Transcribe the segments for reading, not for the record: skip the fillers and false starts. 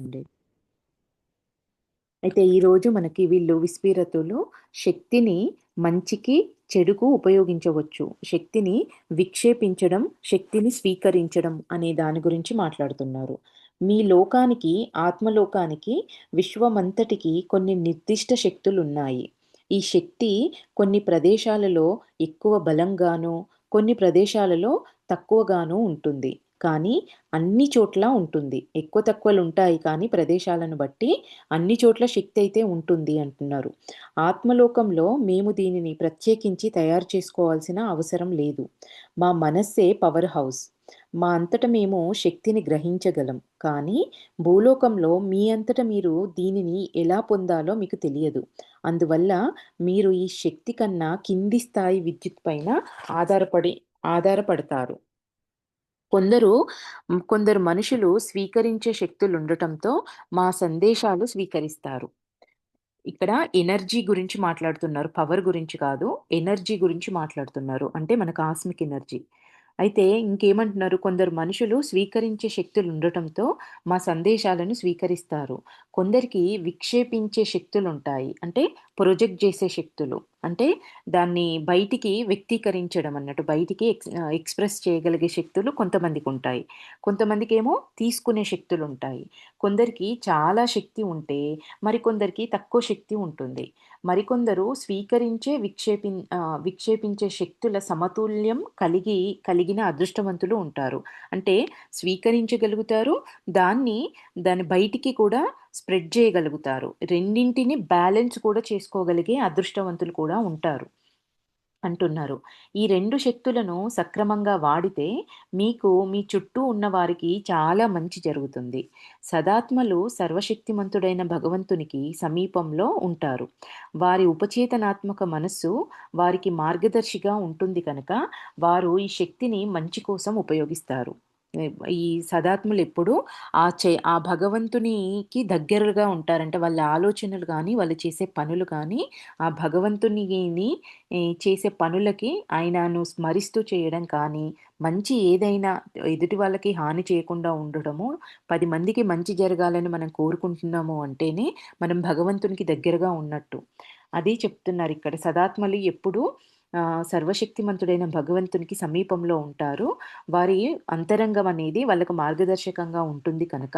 అండి. అయితే ఈరోజు మనకి వీళ్ళు విస్పీరతులు శక్తిని మంచికి, చెడుకు ఉపయోగించవచ్చు. శక్తిని విక్షేపించడం, శక్తిని స్వీకరించడం అనే దాని గురించి మాట్లాడుతున్నారు. మీ లోకానికి, ఆత్మలోకానికి, విశ్వమంతటికి కొన్ని నిర్దిష్ట శక్తులున్నాయి. ఈ శక్తి కొన్ని ప్రదేశాలలో ఎక్కువ బలంగానో, కొన్ని ప్రదేశాలలో తక్కువగానో ఉంటుంది. కానీ అన్ని చోట్ల ఉంటుంది. ఎక్కువ తక్కువలుంటాయి కానీ ప్రదేశాలను బట్టి అన్ని చోట్ల శక్తి అయితే ఉంటుంది అంటున్నారు. ఆత్మలోకంలో మేము దీనిని ప్రత్యేకించి తయారు చేసుకోవాల్సిన అవసరం లేదు. మా మనస్సే పవర్ హౌస్. మా అంతట మేము శక్తిని గ్రహించగలం. కానీ భూలోకంలో మీ అంతట మీరు దీనిని ఎలా పొందాలో మీకు తెలియదు. అందువల్ల మీరు ఈ శక్తి కన్నా కింది స్థాయి విద్యుత్ పైన ఆధారపడి ఆధారపడతారు. కొందరు మనుషులు స్వీకరించే శక్తులుండటంతో మా సందేశాలు స్వీకరిస్తారు. ఇక్కడ ఎనర్జీ గురించి మాట్లాడుతున్నారు. పవర్ గురించి కాదు. ఎనర్జీ గురించి మాట్లాడుతున్నారు. అంటే మన కాస్మిక్ ఎనర్జీ. అయితే ఇంకేమంటున్నారు? కొందరు మనుషులు స్వీకరించే శక్తులుండటంతో మా సందేశాలను స్వీకరిస్తారు. కొందరికి విక్షేపించే శక్తులుంటాయి. అంటే ప్రొజెక్ట్ చేసే శక్తులు. అంటే దాన్ని బయటికి వ్యక్తీకరించడం అన్నట్టు. బయటికి ఎక్స్‌ప్రెస్ చేయగలిగే శక్తులు కొంతమందికుంటాయి. కొంతమందికేమో తీసుకునే శక్తులుంటాయి. కొందరికి చాలా శక్తి ఉంటే, మరికొందరికి తక్కువ శక్తి ఉంటుంది. మరికొందరు విక్షేపించే శక్తుల సమతుల్యం కలిగిన అదృష్టవంతులు ఉంటారు. అంటే స్వీకరించగలుగుతారు. దాన్ని దాన్ని బయటికి కూడా స్ప్రెడ్ చేయగలుగుతారు. రెండింటిని బ్యాలెన్స్ కూడా చేసుకోగలిగే అదృష్టవంతులు కూడా ఉంటారు అంటున్నారు. ఈ 2 శక్తులను సక్రమంగా వాడితే మీకు మీ చుట్టూ ఉన్నవారికి చాలా మంచి జరుగుతుంది. సదాత్మలు సర్వశక్తిమంతుడైన భగవంతునికి సమీపంలో ఉంటారు. వారి ఉపచేతనాత్మక మనస్సు వారికి మార్గదర్శిగా ఉంటుంది కనుక వారు ఈ శక్తిని మంచి కోసం ఉపయోగిస్తారు. ఈ సదాత్ములెప్పుడూ ఆ భగవంతునికి దగ్గరగా ఉంటారంట. వాళ్ళ ఆలోచనలు గానీ, వాళ్ళు చేసే పనులు గానీ, ఆ భగవంతునిని చేసే పనులకి ఆయనను స్మరిస్తూ చేయడం కానీ, మంచి ఏదైనా ఎదుటి వాళ్ళకి హాని చేయకుండా ఉండడము, 10 మందికి మంచి జరగాలని మనం కోరుకుంటున్నాము అంటేనే, మనం భగవంతునికి దగ్గరగా ఉన్నట్టు. అది చెప్తున్నారిక్కడ. సదాత్మలు ఎప్పుడూ సర్వశక్తిమంతుడైన భగవంతునికి సమీపంలో ఉంటారు. వారి అంతరంగం అనేది వాళ్ళకు మార్గదర్శకంగా ఉంటుంది కనుక,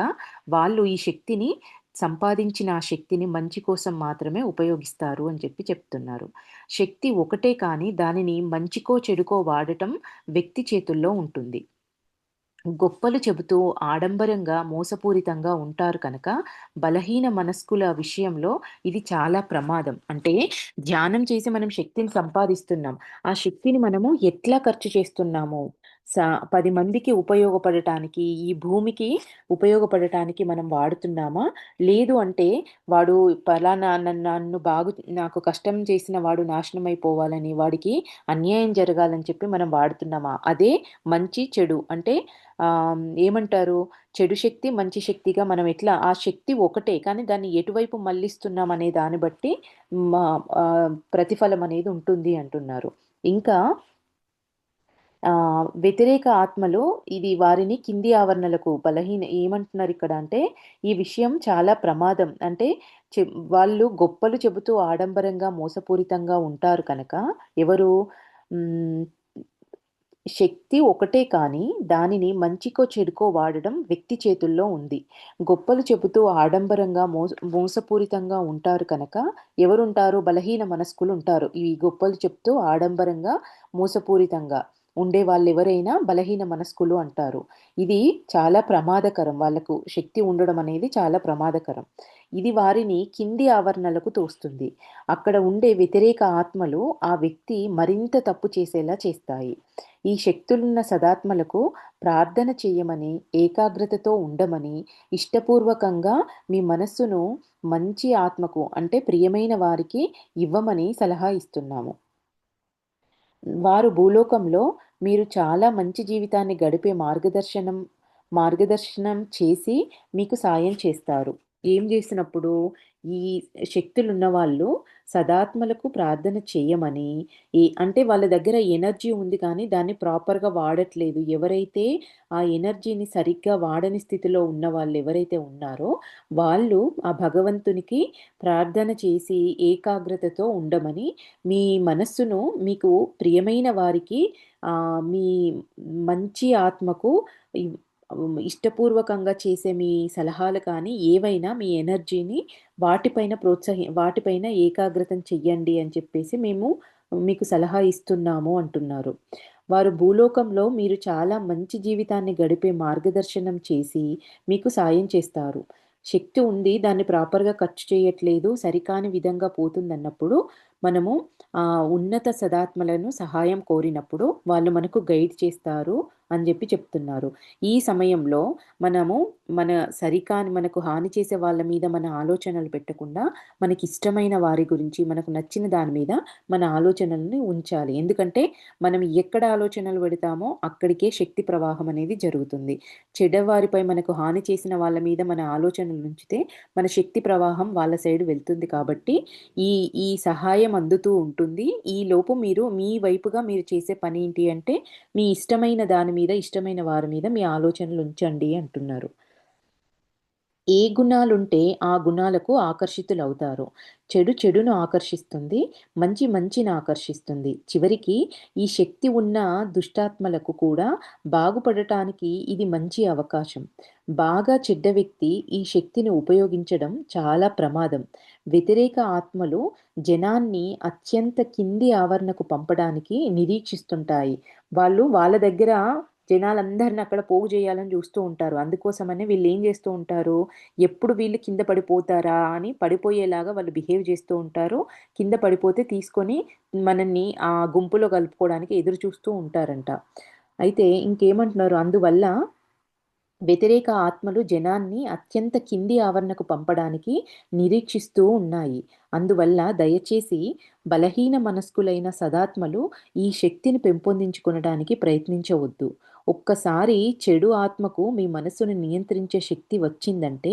వాళ్ళు ఈ శక్తిని సంపాదించిన ఆ శక్తిని మంచి కోసం మాత్రమే ఉపయోగిస్తారు అని చెప్తున్నారు. శక్తి ఒకటే కానీ దానిని మంచికో, చెడుకో వాడటం వ్యక్తి చేతుల్లో ఉంటుంది. గొప్పలు చెబుతూ ఆడంబరంగా, మోసపూరితంగా ఉంటారు కనుక, బలహీన మనస్కుల విషయంలో ఇది చాలా ప్రమాదం. అంటే ధ్యానం చేసి మనం శక్తిని సంపాదిస్తున్నాం. ఆ శక్తిని మనము ఎట్లా ఖర్చు చేస్తున్నాము? స 10 మందికి ఉపయోగపడటానికి, ఈ భూమికి ఉపయోగపడటానికి మనం వాడుతున్నామా? లేదు అంటే వాడు పలానా నన్ను నాకు కష్టం చేసిన వాడు నాశనమైపోవాలని, వాడికి అన్యాయం జరగాలని చెప్పి మనం వాడుతున్నామా? అదే మంచి, చెడు అంటే ఏమంటారు? చెడు శక్తి, మంచి శక్తిగా మనం ఎట్లా ఆ శక్తి ఒకటే. కానీ దాన్ని ఎటువైపు మళ్లిస్తున్నాం అనే దాన్ని బట్టి ప్రతిఫలం అనేది ఉంటుంది అంటున్నారు. ఇంకా వ్యతిరేక ఆత్మలు ఇది వారిని కింది ఆవరణలకు ఏమంటున్నారిక్కడ అంటే, ఈ విషయం చాలా ప్రమాదం. అంటే చె వాళ్ళు గొప్పలు చెబుతూ ఆడంబరంగా, మోసపూరితంగా ఉంటారు కనుక ఎవరు హ్మ్. శక్తి ఒకటే కానీ, దానిని మంచికో, చెడుకో వాడడం వ్యక్తి చేతుల్లో ఉంది. గొప్పలు చెబుతూ ఆడంబరంగా, మోసపూరితంగా ఉంటారు కనుక, ఎవరుంటారు? బలహీన మనస్కులుంటారు. ఈ గొప్పలు చెప్తూ ఆడంబరంగా, మోసపూరితంగా ఉండేవాళ్ళెవరైనా బలహీన మనస్కులు అంటారు. ఇది చాలా ప్రమాదకరం. వాళ్ళకు శక్తి ఉండడం అనేది చాలా ప్రమాదకరం. ఇది వారిని కింది ఆవరణలకు తోస్తుంది. అక్కడ ఉండే వ్యతిరేక ఆత్మలు ఆ వ్యక్తి మరింత తప్పు చేసేలా చేస్తాయి. ఈ శక్తులున్న సదాత్మలకు ప్రార్థన చేయమని, ఏకాగ్రతతో ఉండమని, ఇష్టపూర్వకంగా మీ మనస్సును మంచి ఆత్మకు అంటే ప్రియమైన వారికి ఇవ్వమని సలహా ఇస్తున్నాము. వారు భూలోకంలో మీరు చాలా మంచి జీవితాన్ని గడిపే మార్గదర్శనం చేసి మీకు సాయం చేస్తారు. ఏం జేసినప్పుడు, ఈ శక్తులున్న వాళ్ళు సదాత్మలకు ప్రార్థన చెయ్యమని, అంటే వాళ్ళ దగ్గర ఎనర్జీ ఉంది కానీ దాన్ని ప్రాపర్‌గా వాడట్లేదు. ఎవరైతే ఆ ఎనర్జీని సరిగ్గా వాడని స్థితిలో ఉన్న వాళ్ళెవరైతే ఉన్నారో, వాళ్ళు ఆ భగవంతునికి ప్రార్థన చేసి ఏకాగ్రతతో ఉండమని, మీ మనస్సును మీకు ప్రియమైన వారికి మీ మంచి ఆత్మకు ఇవ్ ఇష్టపూర్వకంగా చేసే మీ సలహాలు కానీ, ఏవైనా మీ ఎనర్జీని వాటిపైన ఏకాగ్రతం చెయ్యండి అని చెప్పేసి మేము మీకు సలహా ఇస్తున్నాము అంటున్నారు. వారు భూలోకంలో మీరు చాలా మంచి జీవితాన్ని గడిపే మార్గదర్శనం చేసి మీకు సాయం చేస్తారు. శక్తి ఉంది. దాన్ని ప్రాపర్‌గా ఖర్చు చేయట్లేదు. సరికాని విధంగా పోతుందన్నప్పుడు మనము ఉన్నత సదాత్మలను సహాయం కోరినప్పుడు వాళ్ళు మనకు గైడ్ చేస్తారు అని జెప్పి చెప్తున్నారు. ఈ సమయంలో మనము మనకు హాని చేసే వాళ్ళ మీద మన ఆలోచనలు పెట్టకుండా, మనకిష్టమైన వారి గురించి, మనకు నచ్చిన దాని మీద మన ఆలోచనలని ఉంచాలి. ఎందుకంటే, మనం ఎక్కడ ఆలోచనలు పెడతామో అక్కడికే శక్తి ప్రవాహం అనేది జరుగుతుంది. చెడ్డవారిపై మనకు హాని చేసిన వాళ్ళ మీద మన ఆలోచనలు ఉంచితే, మన శక్తి ప్రవాహం వాళ్ళ సైడ్ వెళ్తుంది కాబట్టి, ఈ ఈ సహాయం అందుతూ ఉంటుంది. ఈలోపు మీరు మీ వైపుగా మీరు చేసే పనేంటి అంటే, మీ ఇష్టమైన దాని మీద, ఇష్టమైన వారి మీద మీ ఆలోచనలు ఉంచండి అంటున్నారు. ఏ గుణాలుంటే ఆ గుణాలకు ఆకర్షితులవుతారు. చెడు చెడును ఆకర్షిస్తుంది. మంచి మంచిని ఆకర్షిస్తుంది. చివరికి ఈ శక్తి ఉన్న దుష్టాత్మలకు కూడా బాగుపడటానికి ఇది మంచి అవకాశం. బాగా చెడ్డ వ్యక్తి ఈ శక్తిని ఉపయోగించడం చాలా ప్రమాదం. వ్యతిరేక ఆత్మలు జనాన్ని అత్యంత కింది ఆవరణకు పంపడానికి నిరీక్షిస్తుంటాయి. వాళ్ళు వాళ్ళ దగ్గర జనాలందరిని అక్కడ పోగు చేయాలని చూస్తూ ఉంటారు. అందుకోసమనే వీళ్ళేం చేస్తూ ఉంటారు, ఎప్పుడు వీళ్ళు కింద పడిపోతారా అని పడిపోయేలాగా వాళ్ళు బిహేవ్ చేస్తూ ఉంటారు. కింద పడిపోతే తీసుకొని మనల్ని ఆ గుంపులో కలుపుకోవడానికి ఎదురు చూస్తూ ఉంటారంట. అయితే ఇంకేమంటున్నారు, అందువల్ల వ్యతిరేక ఆత్మలు జనాన్ని అత్యంత కింది ఆవరణకు పంపడానికి నిరీక్షిస్తూ ఉన్నాయి. అందువల్ల దయచేసి బలహీన మనస్కులైన సదాత్మలు ఈ శక్తిని పెంపొందించుకొనడానికి ప్రయత్నించవద్దు. ఒక్కసారి చెడు ఆత్మకు మీ మనస్సును నియంత్రించే శక్తి వచ్చిందంటే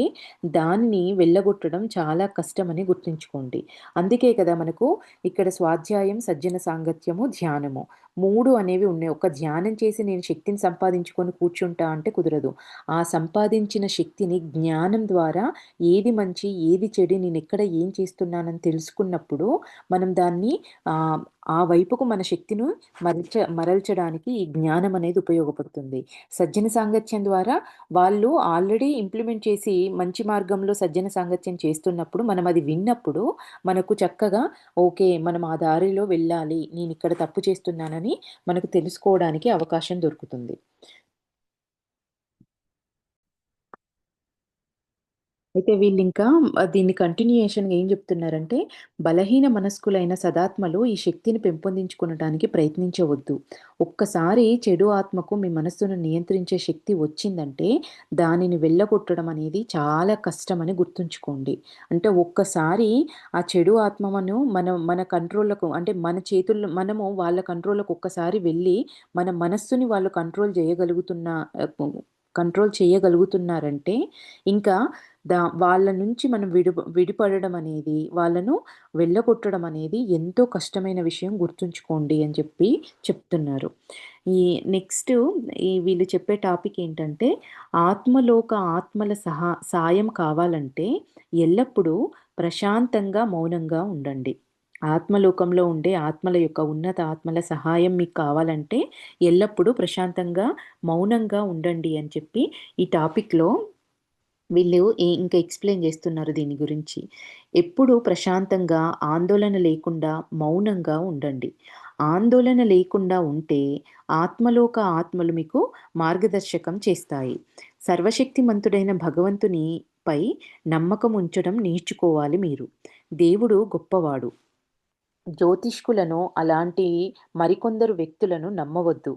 దానిని వెళ్ళగొట్టడం చాలా కష్టమని గుర్తుంచుకోండి. అందుకే కదా మనకు ఇక్కడ స్వాధ్యాయం, సజ్జన సాంగత్యము, ధ్యానము 3 అనేవి ఉన్నాయి. ఒక ధ్యానం చేసి నేను శక్తిని సంపాదించుకొని కూర్చుంటా అంటే కుదరదు. ఆ సంపాదించిన శక్తిని జ్ఞానం ద్వారా ఏది మంచి, ఏది చెడు, నేనెక్కడ ఏం చేస్తున్నానని తెలుసుకున్నప్పుడు మనం దాన్ని ఆ వైపుకు మన శక్తిని మరల్చడానికి ఈ జ్ఞానం అనేది ఉపయోగపడుతుంది. సజ్జన సాంగత్యం ద్వారా వాళ్ళు ఆల్రెడీ ఇంప్లిమెంట్ చేసి మంచి మార్గంలో సజ్జన సాంగత్యం చేస్తున్నప్పుడు మనం అది విన్నప్పుడు మనకు చక్కగా ఓకే. మనం ఆ దారిలో వెళ్ళాలి. నేనిక్కడ తప్పు చేస్తున్నానని మనకు తెలుసుకోవడానికి అవకాశం దొరుకుతుంది. అయితే వీళ్ళింకా దీన్ని కంటిన్యూయేషన్‌గా ఏం జెప్తున్నారంటే, బలహీన మనస్కులైన సదాత్మలు ఈ శక్తిని పెంపొందించుకొనటానికి ప్రయత్నించవద్దు. ఒక్కసారి చెడు ఆత్మకు మీ మనస్సును నియంత్రించే శక్తి వచ్చిందంటే, దానిని వెళ్ళగొట్టడం అనేది చాలా కష్టమని గుర్తుంచుకోండి. అంటే ఒక్కసారి ఆ చెడు ఆత్మను మన కంట్రోల్‌లకు, అంటే మన చేతుల్లో మనము వాళ్ళ కంట్రోల్‌లోకి ఒక్కసారి వెళ్ళి, మన మనస్సుని వాళ్ళు కంట్రోల్ చేయగలుగుతున్నారంటే, ఇంకా వాళ్ళ నుంచి మనం విడిపడడం అనేది, వాళ్ళను వెళ్ళగొట్టడం అనేది ఎంతో కష్టమైన విషయం, గుర్తుంచుకోండి అని చెప్పి చెప్తున్నారు. ఈ నెక్స్ట్ వీళ్ళు చెప్పే టాపిక్ ఏంటంటే, ఆత్మల సాయం కావాలంటే ఎల్లప్పుడూ ప్రశాంతంగా, మౌనంగా ఉండండి. ఆత్మలోకంలో ఉండే ఆత్మల యొక్క ఉన్నత ఆత్మల సహాయం మీకు కావాలంటే ఎల్లప్పుడూ ప్రశాంతంగా, మౌనంగా ఉండండి అని చెప్పి ఈ టాపిక్‌లో వీళ్ళు ఇంకా ఎక్స్‌ప్లెయిన్ జేస్తున్నారు దీని గురించి. ఎప్పుడూ ప్రశాంతంగా, ఆందోళన లేకుండా, మౌనంగా ఉండండి. ఆందోళన లేకుండా ఉంటే ఆత్మలు మీకు మార్గదర్శకం చేస్తాయి. సర్వశక్తిమంతుడైన భగవంతునిపై నమ్మకం ఉంచడం నేర్చుకోవాలి మీరు. దేవుడు గొప్పవాడు. జ్యోతిష్కులను అలాంటి మరికొందరు వ్యక్తులను నమ్మవద్దు.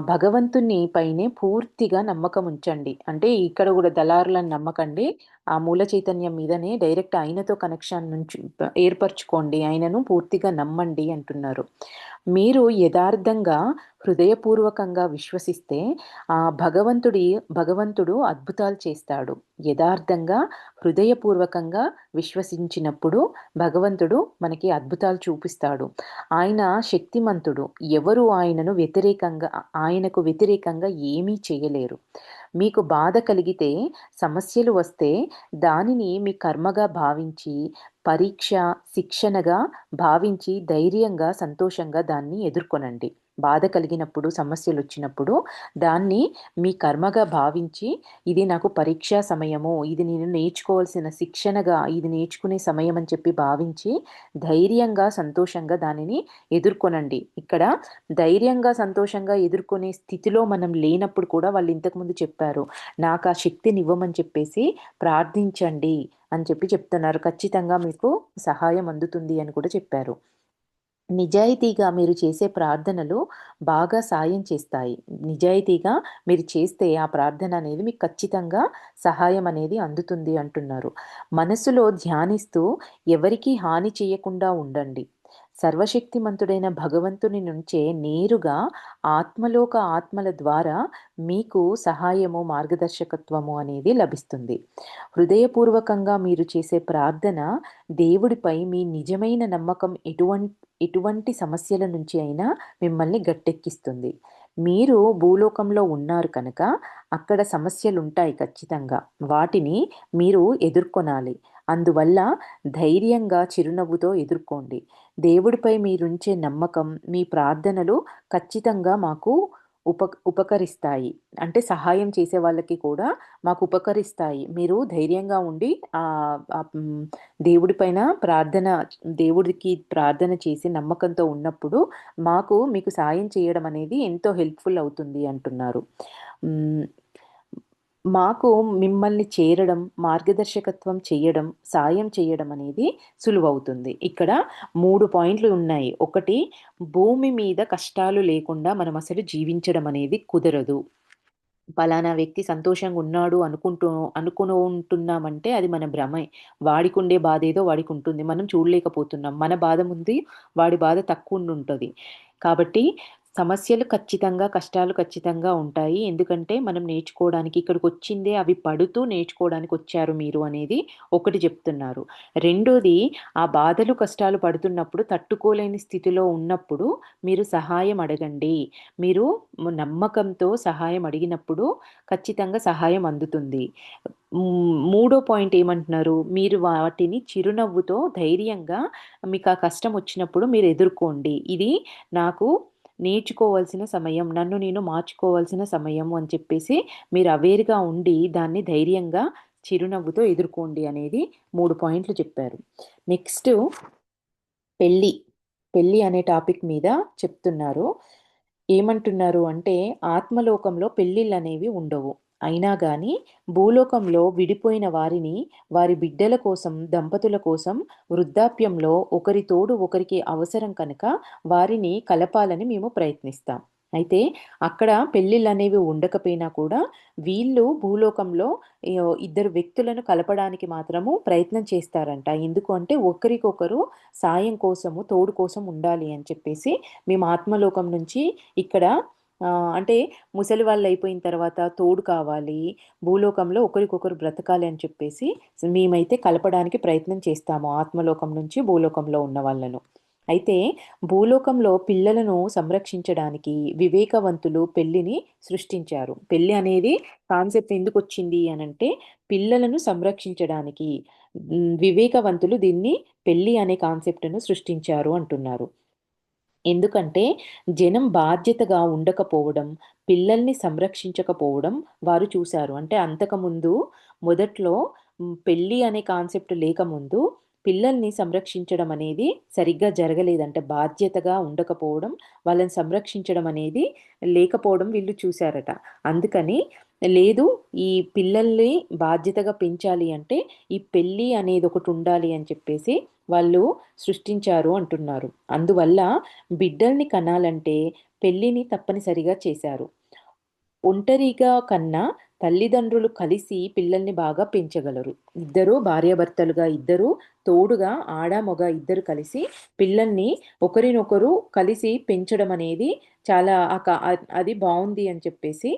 భగవంతుని పైనే పూర్తిగా నమ్మకం ఉంచండి. అంటే ఇక్కడ గూడా దళారులను నమ్మకండి. ఆ మూల చైతన్యం మీదనే డైరెక్ట్ ఆయనతో కనెక్షన్ నుంచి ఏర్పరచుకోండి. ఆయనను పూర్తిగా నమ్మండి అంటున్నారు. మీరు యదార్థంగా, హృదయపూర్వకంగా విశ్వసిస్తే భగవంతుడు అద్భుతాలు చేస్తాడు. యదార్థంగా, హృదయపూర్వకంగా విశ్వసించినప్పుడు భగవంతుడు మనకి అద్భుతాలు చూపిస్తాడు. ఆయన శక్తిమంతుడు. ఎవరు ఆయనకు వ్యతిరేకంగా ఏమీ చేయలేరు. మీకు బాధ కలిగితే, సమస్యలు వస్తే దానిని మీ కర్మగా భావించి, పరీక్ష, శిక్షణగా భావించి ధైర్యంగా, సంతోషంగా దాన్ని ఎదుర్కొనండి. బాధ కలిగినప్పుడు, సమస్యలొచ్చినప్పుడు దాన్ని మీ కర్మగా భావించి, ఇది నాకు పరీక్షా సమయము, ఇది నేను నేర్చుకోవాల్సిన శిక్షణగా, ఇది నేర్చుకునే సమయం అని చెప్పి భావించి ధైర్యంగా, సంతోషంగా దానిని ఎదుర్కొనండి. ఇక్కడ ధైర్యంగా, సంతోషంగా ఎదుర్కొనే స్థితిలో మనం లేనప్పుడు కూడా వాళ్ళు ఇంతకుముందు చెప్పారు. నాకు ఆ శక్తినివ్వమని చెప్పేసి ప్రార్థించండి అని చెప్పి చెప్తున్నారు. ఖచ్చితంగా మీకు సహాయం అందుతుంది అని కూడా చెప్పారు. నిజాయితీగా మీరు చేసే ప్రార్థనలు బాగా సాయం చేస్తాయి. నిజాయితీగా మీరు చేస్తే ఆ ప్రార్థన అనేది మీకు ఖచ్చితంగా సహాయం అనేది అందుతుంది అంటున్నారు. మనసులో ధ్యానిస్తూ ఎవరికీ హాని చేయకుండా ఉండండి. సర్వశక్తిమంతుడైన భగవంతుని నుంచే నేరుగా ఆత్మల ద్వారా మీకు సహాయము, మార్గదర్శకత్వము అనేది లభిస్తుంది. హృదయపూర్వకంగా మీరు చేసే ప్రార్థన దేవుడిపై మీ నిజమైన నమ్మకం ఎటువంటి సమస్యల నుంచి అయినా మిమ్మల్ని గట్టెక్కిస్తుంది. మీరు భూలోకంలో ఉన్నారు కనుక అక్కడ సమస్యలుంటాయి ఖచ్చితంగా. వాటిని మీరు ఎదుర్కొనాలి. అందువల్ల ధైర్యంగా, చిరునవ్వుతో ఎదుర్కోండి. దేవుడిపై మీరుంచే నమ్మకం, మీ ప్రార్థనలు ఖచ్చితంగా మాకు ఉపకరిస్తాయి. అంటే సహాయం చేసే వాళ్ళకి కూడా మాకు ఉపకరిస్తాయి. మీరు ధైర్యంగా ఉండి దేవుడి పైన దేవుడికి ప్రార్థన చేసి నమ్మకంతో ఉన్నప్పుడు మీకు సాయం చేయడం అనేది ఎంతో హెల్ప్‌ఫుల్ అవుతుంది అంటున్నారు. హ్మ్. మాకు మిమ్మల్ని చేరడం, మార్గదర్శకత్వం చెయ్యడం, సాయం చేయడం అనేది సులువవుతుంది. ఇక్కడ 3 పాయింట్లు ఉన్నాయి. ఒకటి, భూమి మీద కష్టాలు లేకుండా మనం అసలు జీవించడం అనేది కుదరదు. పలానా వ్యక్తి సంతోషంగా ఉన్నాడు ఉంటున్నామంటే అది మన భ్రమే. వాడికుండే బాధేదో వాడికుంటుంది. మనం చూడలేకపోతున్నాం. మన బాధ ముందు వాడి బాధ తక్కువుండుంటది. కాబట్టి కష్టాలు ఖచ్చితంగా ఉంటాయి. ఎందుకంటే మనం నేర్చుకోవడానికి ఇక్కడికొచ్చిందే అవి పడుతూ నేర్చుకోవడానికొచ్చారు మీరు అనేది ఒకటి చెప్తున్నారు. రెండోది, ఆ బాధలు, కష్టాలు పడుతున్నప్పుడు తట్టుకోలేని స్థితిలో ఉన్నప్పుడు మీరు సహాయం అడగండి. మీరు నమ్మకంతో సహాయం అడిగినప్పుడు ఖచ్చితంగా సహాయం అందుతుంది. మూడో పాయింట్ ఏమంటున్నారు? మీరు వాటిని చిరునవ్వుతో ధైర్యంగా మీకా కష్టం వచ్చినప్పుడు మీరు ఎదుర్కోండి. ఇది నాకు నేర్చుకోవాల్సిన సమయం, నన్ను నేను మార్చుకోవాల్సిన సమయం అని చెప్పేసి మీరు అవేర్‌గా ఉండి దాన్ని ధైర్యంగా, చిరునవ్వుతో ఎదుర్కోండి అనేది 3 పాయింట్లు చెప్పారు. నెక్స్టు పెళ్లి. పెళ్లి అనే టాపిక్ మీద చెప్తున్నారు. ఏమంటున్నారు అంటే, ఆత్మలోకంలో పెళ్ళిళ్ళనేవి ఉండవు. అయినా గాని భూలోకంలో విడిపోయిన వారిని, వారి బిడ్డల కోసం, దంపతుల కోసం వృద్ధాప్యంలో ఒకరి తోడు ఒకరికి అవసరం కనుక వారిని కలపాలని మేము ప్రయత్నిస్తాం. అయితే అక్కడ పెళ్ళిళ్ళనేవి ఉండకపోయినా కూడా వీళ్ళు భూలోకంలో ఇద్దరు వ్యక్తులను కలపడానికి మాత్రము ప్రయత్నం చేస్తారంట. ఎందుకు అంటే ఒకరికొకరు సాయం కోసము, తోడు కోసం ఉండాలి అని చెప్పేసి మేము ఆత్మలోకం నుంచి ఇక్కడ అంటే ముసలి వాళ్ళయిపోయిన తర్వాత తోడు కావాలి, భూలోకంలో ఒకరికొకరు బ్రతకాలి అని చెప్పేసి మేమైతే కలపడానికి ప్రయత్నం చేస్తాము ఆత్మలోకం నుంచి భూలోకంలో ఉన్న వాళ్ళను. అయితే భూలోకంలో పిల్లలను సంరక్షించడానికి వివేకవంతులు పెళ్లిని సృష్టించారు. పెళ్లి అనేది కాన్సెప్ట్ ఎందుకొచ్చింది అనంటే పిల్లలను సంరక్షించడానికి వివేకవంతులు దీన్ని పెళ్లి అనే కాన్సెప్ట్‌ను సృష్టించారు అంటున్నారు. ఎందుకంటే జనం బాధ్యతగా ఉండకపోవడం, పిల్లల్ని సంరక్షించకపోవడం వారు చూశారు. అంటే అంతకుముందు మొదట్లో పెళ్లి అనే కాన్సెప్ట్ లేకముందు పిల్లల్ని సంరక్షించడం అనేది సరిగ్గా జరగలేదంట. బాధ్యతగా ఉండకపోవడం, వాళ్ళని సంరక్షించడం అనేది లేకపోవడం వీళ్ళు చూశారట. అందుకని లేదు, ఈ పిల్లల్ని బాధ్యతగా పెంచాలి అంటే ఈ పెళ్లి అనేది ఒకటుండాలి అని చెప్పేసి వాళ్ళు సృష్టించారు అంటున్నారు. అందువల్ల బిడ్డల్ని కనాలంటే పెళ్లిని తప్పనిసరిగా చేశారు. ఒంటరిగా కన్నా తల్లిదండ్రులు కలిసి పిల్లల్ని బాగా పెంచగలరు. ఇద్దరు భార్యాభర్తలుగా ఇద్దరు తోడుగా ఆడ, మగ ఇద్దరు కలిసి పిల్లల్ని ఒకరినొకరు కలిసి పెంచడం అనేది చాలా అది బావుంది అని చెప్పేసి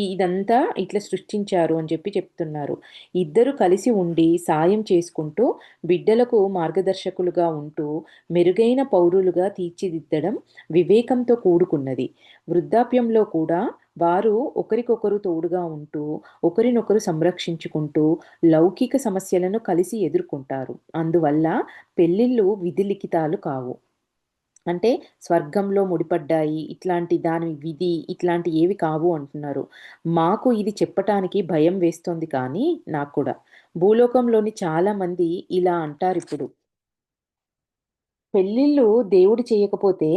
ఇదంతా ఇట్లా సృష్టించారు అని చెప్తున్నారు. ఇద్దరు కలిసి ఉండి సాయం చేసుకుంటూ బిడ్డలకు మార్గదర్శకులుగా ఉంటూ మెరుగైన పౌరులుగా తీర్చిదిద్దడం వివేకంతో కూడుకున్నది. వృద్ధాప్యంలో కూడా వారు ఒకరికొకరు తోడుగా ఉంటూ, ఒకరినొకరు సంరక్షించుకుంటూ, లౌకిక సమస్యలను కలిసి ఎదుర్కొంటారు. అందువల్ల పెళ్ళిళ్ళు విధి లిఖితాలు కావు. అంటే స్వర్గంలో ముడిపడ్డాయి. ఇట్లాంటి దాని విధి ఇట్లాంటి ఏవి కావు అంటున్నారు. మాకు ఇది చెప్పటానికి భయం వేస్తోంది కానీ నాకు కూడా. భూలోకంలోని చాలామంది ఇలా అంటారిప్పుడు. పెళ్ళిళ్ళు దేవుడు చేయకపోతే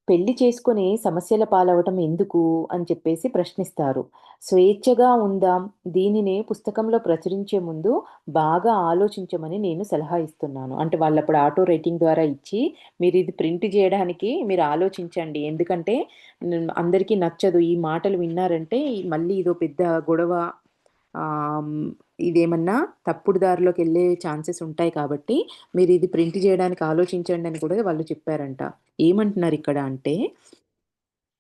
పెళ్లి చేసుకొని సమస్యల పాలవటం ఎందుకు అని చెప్పేసి ప్రశ్నిస్తారు. స్వేచ్ఛగా ఉందాం. దీనిని పుస్తకంలో ప్రచురించే ముందు బాగా ఆలోచించమని నేను సలహా ఇస్తున్నాను. అంటే వాళ్ళప్పుడు ఆటో రేటింగ్ ద్వారా ఇచ్చి మీరు ఇది ప్రింట్ చేయడానికి మీరు ఆలోచించండి. ఎందుకంటే అందరికీ నచ్చదు. ఈ మాటలు విన్నారంటే మళ్ళీ ఇదో పెద్ద గొడవ, ఆహ్, ఇదేమన్నా తప్పుడు దారిలోకి వెళ్ళే ఛాన్సెస్ ఉంటాయి కాబట్టి మీరు ఇది ప్రింట్ చేయడానికి ఆలోచించండి అని కూడా వాళ్ళు చెప్పారంట. ఏమంటున్నారు ఇక్కడ అంటే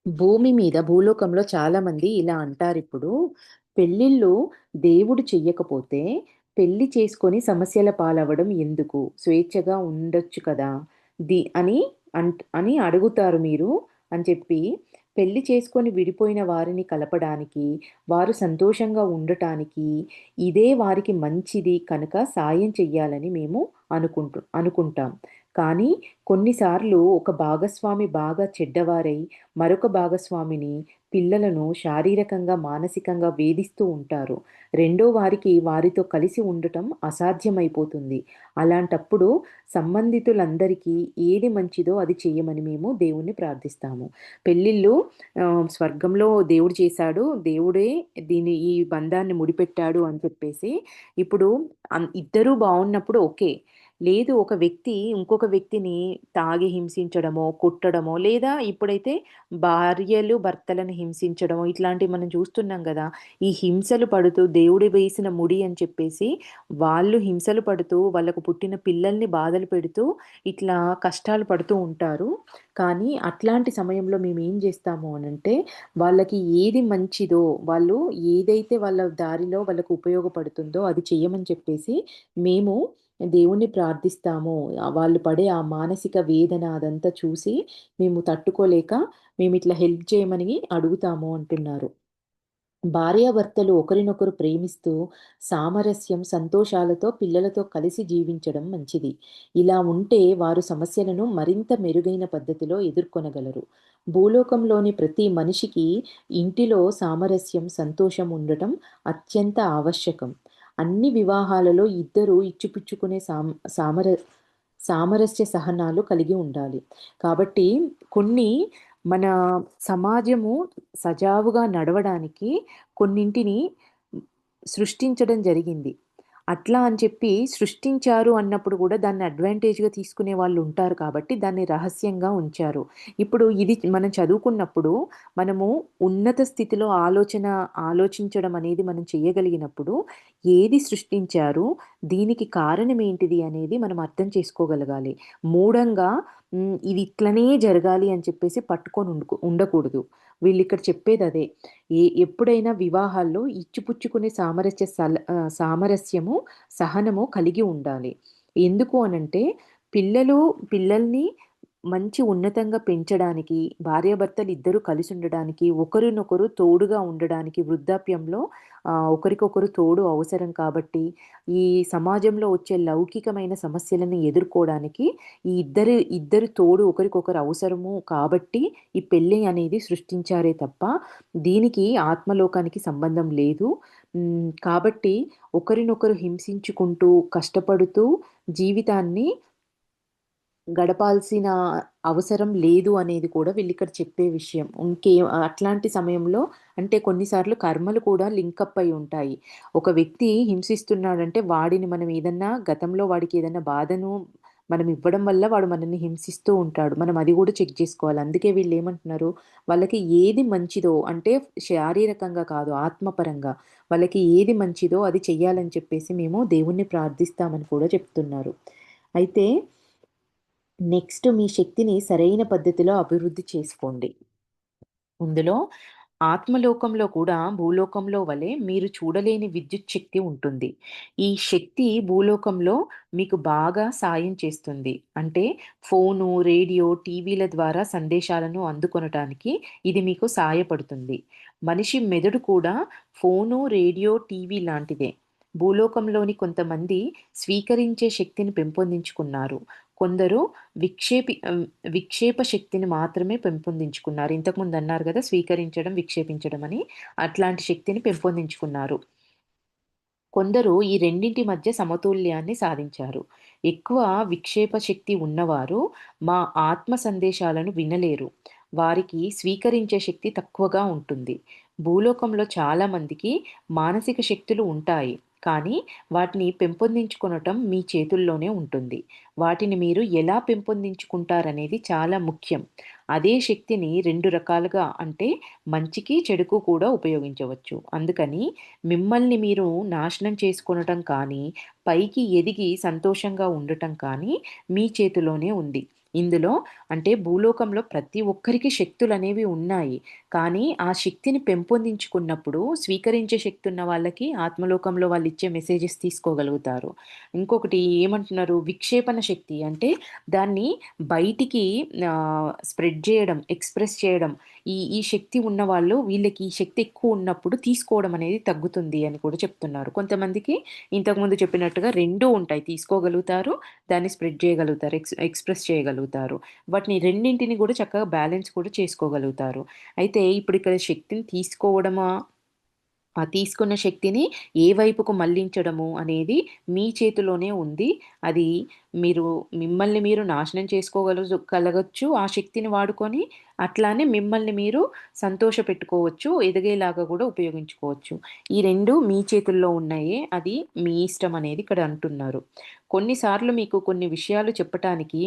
భూమి మీద భూలోకంలో చాలామంది ఇలా అంటారిప్పుడు. పెళ్ళిళ్ళు దేవుడు చెయ్యకపోతే పెళ్లి చేసుకొని సమస్యల పాలవ్వడం ఎందుకు? స్వేచ్ఛగా ఉండొచ్చు కదా! అని అని అడుగుతారు మీరు అని చెప్పి, పెళ్లి చేసుకొని విడిపోయిన వారిని కలపడానికి, వారు సంతోషంగా ఉండటానికి, ఇదే వారికి మంచిది కనుక సాయం చెయ్యాలని మేము అనుకుంటాం. కానీ కొన్నిసార్లు ఒక భాగస్వామి బాగా చెడ్డవారై మరొక భాగస్వామిని, పిల్లలను శారీరకంగా, మానసికంగా వేధిస్తూ ఉంటారు. రెండో వారికి వారితో కలిసి ఉండటం అసాధ్యమైపోతుంది. అలాంటప్పుడు సంబంధితులందరికీ ఏది మంచిదో అది చెయ్యమని మేము దేవుణ్ణి ప్రార్థిస్తాము. పెళ్ళిళ్ళు స్వర్గంలో దేవుడు చేశాడు. దేవుడే ఈ బంధాన్ని ముడిపెట్టాడు అని చెప్పేసి ఇప్పుడు ఇద్దరూ బావున్నప్పుడు ఓకే. లేదు ఒక వ్యక్తి ఇంకొక వ్యక్తిని తాగి హింసించడమో, కొట్టడమో లేదా ఇప్పుడైతే భార్యలు భర్తలను హింసించడమో ఇట్లాంటివి మనం చూస్తున్నాం గదా! ఈ హింసలు పడుతూ దేవుడు వేసిన ముడి అని చెప్పేసి వాళ్ళు హింసలు పడుతూ వాళ్ళకు పుట్టిన పిల్లల్ని బాధలు పెడుతూ ఇట్లా కష్టాలు పడుతూ ఉంటారు. కానీ అట్లాంటి సమయంలో మేమేం జేస్తాము అనంటే వాళ్ళకి ఏది మంచిదో వాళ్ళు ఏదైతే వాళ్ళ దారిలో వాళ్ళకు ఉపయోగపడుతుందో అది చెయ్యమని చెప్పేసి మేము దేవుణ్ణి ప్రార్థిస్తాము. వాళ్ళు పడే ఆ మానసిక వేదన అదంతా చూసి మేము తట్టుకోలేక మేమిట్లా హెల్ప్ చేయమని అడుగుతాము అంటున్నారు. భార్యాభర్తలు ఒకరినొకరు ప్రేమిస్తూ సామరస్యం, సంతోషాలతో పిల్లలతో కలిసి జీవించడం మంచిది. ఇలా ఉంటే వారు సమస్యలను మరింత మెరుగైన పద్ధతిలో ఎదుర్కొనగలరు. భూలోకంలోని ప్రతి మనిషికి ఇంటిలో సామరస్యం, సంతోషం ఉండటం అత్యంత ఆవశ్యకం. అన్ని వివాహాలలో ఇద్దరూ ఇచ్చిపుచ్చుకునే సామరస్య సహనాలు కలిగి ఉండాలి. కాబట్టి కొన్ని మన సమాజము సజావుగా నడవడానికి కొన్నింటిని సృష్టించడం జరిగింది. అట్లా అని చెప్పి సృష్టించారు అన్నప్పుడు కూడా దాన్ని అడ్వాంటేజ్‌గా తీసుకునే వాళ్ళుంటారు కాబట్టి దాన్ని రహస్యంగా ఉంచారు. ఇప్పుడు ఇది మనం చదువుకున్నప్పుడు మనము ఉన్నత స్థితిలో ఆలోచించడం అనేది మనం చేయగలిగినప్పుడు ఏది సృష్టించారు? దీనికి కారణం ఏంటిది అనేది మనం అర్థం చేసుకోగలగాలి. మూఢంగా ఇది ఇట్లనే జరగాలి అని చెప్పేసి పట్టుకొని ఉండకూడదు. వీళ్ళిక్కడ చెప్పేదదే. ఎప్పుడైనా వివాహాల్లో ఇచ్చిపుచ్చుకునే సామరస్యము, సహనము కలిగి ఉండాలి. ఎందుకు అనంటే పిల్లల్ని మంచి ఉన్నతంగా పెంచడానికి, భార్యాభర్తలు ఇద్దరూ కలిసుండడానికి, ఒకరినొకరు తోడుగా ఉండడానికి వృద్ధాప్యంలో ఒకరికొకరు తోడు అవసరం కాబట్టి, ఈ సమాజంలో వచ్చే లౌకికమైన సమస్యలను ఎదుర్కోవడానికి ఈ ఇద్దరు తోడు ఒకరికొకరు అవసరము కాబట్టి ఈ పెళ్లి అనేది సృష్టించారే తప్ప దీనికి ఆత్మలోకానికి సంబంధం లేదు. కాబట్టి ఒకరినొకరు హింసించుకుంటూ, కష్టపడుతూ జీవితాన్ని గడపాల్సిన అవసరం లేదు అనేది కూడా వీళ్ళిక్కడ చెప్పే విషయం. అట్లాంటి సమయంలో అంటే కొన్నిసార్లు కర్మలు కూడా లింకప్ అయి ఉంటాయి. ఒక వ్యక్తి హింసిస్తున్నాడంటే వాడిని మనం ఏదన్నా గతంలో వాడికి ఏదన్నా బాధను మనం ఇవ్వడం వల్ల వాడు మనల్ని హింసిస్తూ ఉంటాడు. మనం అది గూడా చెక్ జేసుకోవాలి. అందుకే వీళ్ళేమంటున్నారు, వాళ్ళకి ఏది మంచిదో అంటే శారీరకంగా కాదు, ఆత్మపరంగా వాళ్ళకి ఏది మంచిదో అది చెయ్యాలని చెప్పేసి మేము దేవుణ్ణి ప్రార్థిస్తామని కూడా చెప్తున్నారు. అయితే నెక్స్ట్ మీ శక్తిని సరైన పద్ధతిలో అభివృద్ధి చేసుకోండి. ఇందులో ఆత్మలోకంలో కూడా భూలోకంలో వలె మీరు చూడలేని విద్యుత్ శక్తి ఉంటుంది. ఈ శక్తి భూలోకంలో మీకు బాగా సాయం చేస్తుంది. అంటే ఫోను, రేడియో, టీవీల ద్వారా సందేశాలను అందుకొనటానికి ఇది మీకు సాయపడుతుంది. మనిషి మెదడు కూడా ఫోను, రేడియో, టీవీ లాంటిదే. భూలోకంలోని కొంతమంది స్వీకరించే శక్తిని పెంపొందించుకున్నారు. కొందరు విక్షేపి ఆహ్, విక్షేప శక్తిని మాత్రమే పెంపొందించుకున్నారు. ఇంతకుముందు అన్నారు గదా! స్వీకరించడం, విక్షేపించడం అని. అట్లాంటి శక్తిని పెంపొందించుకున్నారు. కొందరు ఈ రెండింటి మధ్య సమతుల్యాన్ని సాధించారు. ఎక్కువ విక్షేప శక్తి ఉన్నవారు మా ఆత్మ సందేశాలను వినలేరు. వారికి స్వీకరించే శక్తి తక్కువగా ఉంటుంది. భూలోకంలో చాలా మందికి మానసిక శక్తులు ఉంటాయి. కానీ వాటిని పెంపొందించుకొనటం మీ చేతుల్లోనే ఉంటుంది. వాటిని మీరు ఎలా పెంపొందించుకుంటారనేది చాలా ముఖ్యం. అదే శక్తిని 2 రకాలుగా అంటే మంచికి, చెడుకు కూడా ఉపయోగించవచ్చు. అందుకని మిమ్మల్ని మీరు నాశనం చేసుకొనటం కానీ, పైకి ఎదిగి సంతోషంగా ఉండటం కానీ మీ చేతిలోనే ఉంది. ఇందులో అంటే భూలోకంలో ప్రతి ఒక్కరికి శక్తులనేవి ఉన్నాయి. కానీ ఆ శక్తిని పెంపొందించుకున్నప్పుడు స్వీకరించే శక్తి ఉన్న వాళ్ళకి ఆత్మలోకంలో వాళ్ళిచ్చే మెసేజెస్ తీసుకోగలుగుతారు. ఇంకొకటి ఏమంటున్నారు విక్షేపణ శక్తి అంటే దాన్ని బయటికి స్ప్రెడ్ జేయడం, ఎక్స్‌ప్రెస్ చేయడం. ఈ శక్తి ఉన్నవాళ్ళు వీళ్ళకి ఈ శక్తి ఎక్కువ ఉన్నప్పుడు తీసుకోవడం అనేది తగ్గుతుంది అని కూడా చెప్తున్నారు. కొంతమందికి ఇంతకుముందు చెప్పినట్టుగా 2 ఉంటాయి. తీసుకోగలుగుతారు, దాన్ని స్ప్రెడ్ చేయగలుగుతారు, ఎక్స్‌ప్రెస్ చేయగలుగుతారు. వాటిని రెండింటిని గూడా చక్కగా బ్యాలెన్స్ కూడా చేసుకోగలుగుతారు. అయితే ఇప్పుడిక్కడ శక్తిని తీసుకోవడమా ఆ తీసుకున్న శక్తిని ఏ వైపుకు మళ్లించడము అనేది మీ చేతిలోనే ఉంది. అది మీరు మిమ్మల్ని మీరు నాశనం కలగొచ్చు ఆ శక్తిని వాడుకొని. అట్లానే మిమ్మల్ని మీరు సంతోషపెట్టుకోవచ్చు. ఎదిగేలాగా గూడా ఉపయోగించుకోవచ్చు. ఈ 2 మీ చేతుల్లో ఉన్నాయే. అది మీ ఇష్టం అనేది ఇక్కడ అంటున్నారు. కొన్నిసార్లు మీకు కొన్ని విషయాలు చెప్పటానికి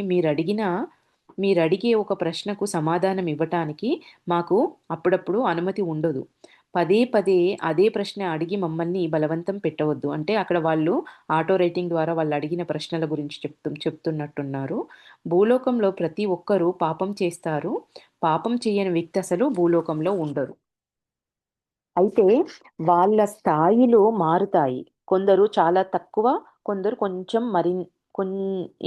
మీరడిగే ఒక ప్రశ్నకు సమాధానం ఇవ్వటానికి మాకు అప్పుడప్పుడు అనుమతి ఉండదు. పదే పదే అదే ప్రశ్న అడిగి మమ్మల్ని బలవంతం పెట్టవద్దు. అంటే అక్కడ వాళ్ళు ఆటో రైటింగ్ ద్వారా వాళ్ళడిగిన ప్రశ్నల గురించి చెప్తున్నట్టున్నారు. భూలోకంలో ప్రతి ఒక్కరూ పాపం చేస్తారు. పాపం చెయ్యని వ్యక్తి అసలు భూలోకంలో ఉండరు. అయితే వాళ్ళ స్థాయిలు మారుతాయి. కొందరు చాలా తక్కువ, కొందరు కొంచెం కొన్